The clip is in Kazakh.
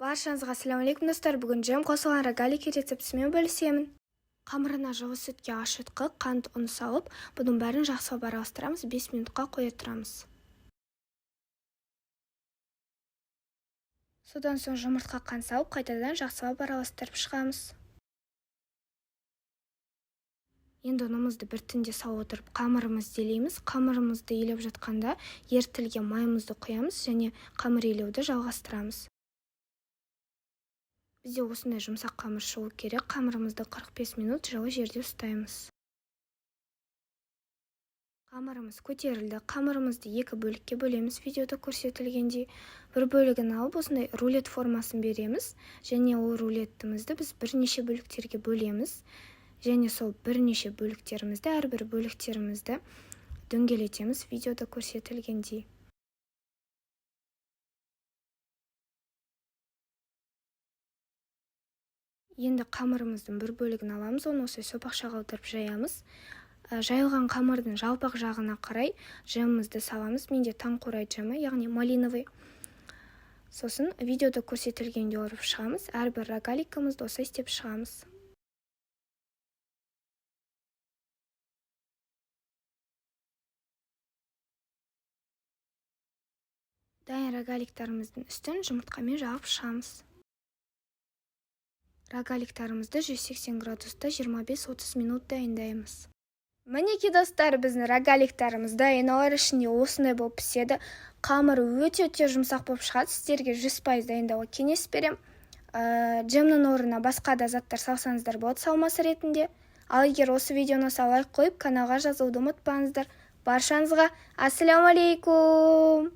Баршаңызға ассалаумалейкум достар. Бүгін джем қосылған рогалики рецептісімен бөлісемін. Қамырына жылы сүтке ашытқы, қант, ұн салып, бұның бәрін жақсылап араластырамыз, 5 минутқа қоя тұрамыз. Содан соң жұмыртқа қант салып, қайтадан жақсылап араластырып шығамыз. Енді ұнымызды біртінде салып отырып, қамырымызды елейміз. Қамырымызды елеп жатқанда ерітілген майымызды құямыз және қамыр елеуді жалғастырамыз. Бізде осындай жұмсақ қамыр шығу керек. Қамырымызды 45 минут жылы жерде ұстаймыз. Қамырымыз көтерілді. Қамырымызды екі бөлікке бөлеміз. Видеода көрсетілгендей, бір бөлігін алып осындай рулет формасын береміз. Және ол рулетімізді біз бірнеше бөліктерге бөлеміз. Және сол бірнеше бөліктерімізді, әрбір бөліктерімізді дөңгелетеміз. Видеода көрсетілгендей. Енді қамырымыздың бір бөлігін аламыз, оны осылай сопақшаға отырып жаямыз. Жайылған қамырдың жалпақ жағына қарай джемімізді саламыз. Менде таңқурай джемі, яғни малиновый. Сосын видеода көрсетілгенде орып шығамыз. Әрбір рогаликімізді осылай істеп шығамыз. Дайын рогаликтарымыздың үстін жұмыртқамен жағып шығамыз. Рогаликтарымызды 180 градуста 25-30 минут дайындаймыз. Мінеки достар, біздің рогаликтарымыз дайын, олар ішінде осындай болып піседі. Қамыры өте жұмсақ болып шығады. Сіздерге 100% дайындауға кеңес берем. Джемнің орнына басқа да заттар салсаңыздар болады салмасы ретінде. Ал егер осы видеоны лайк қойып, каналға жазылуды ұмытпаңыздар. Баршаңызға ассалаумалейкум.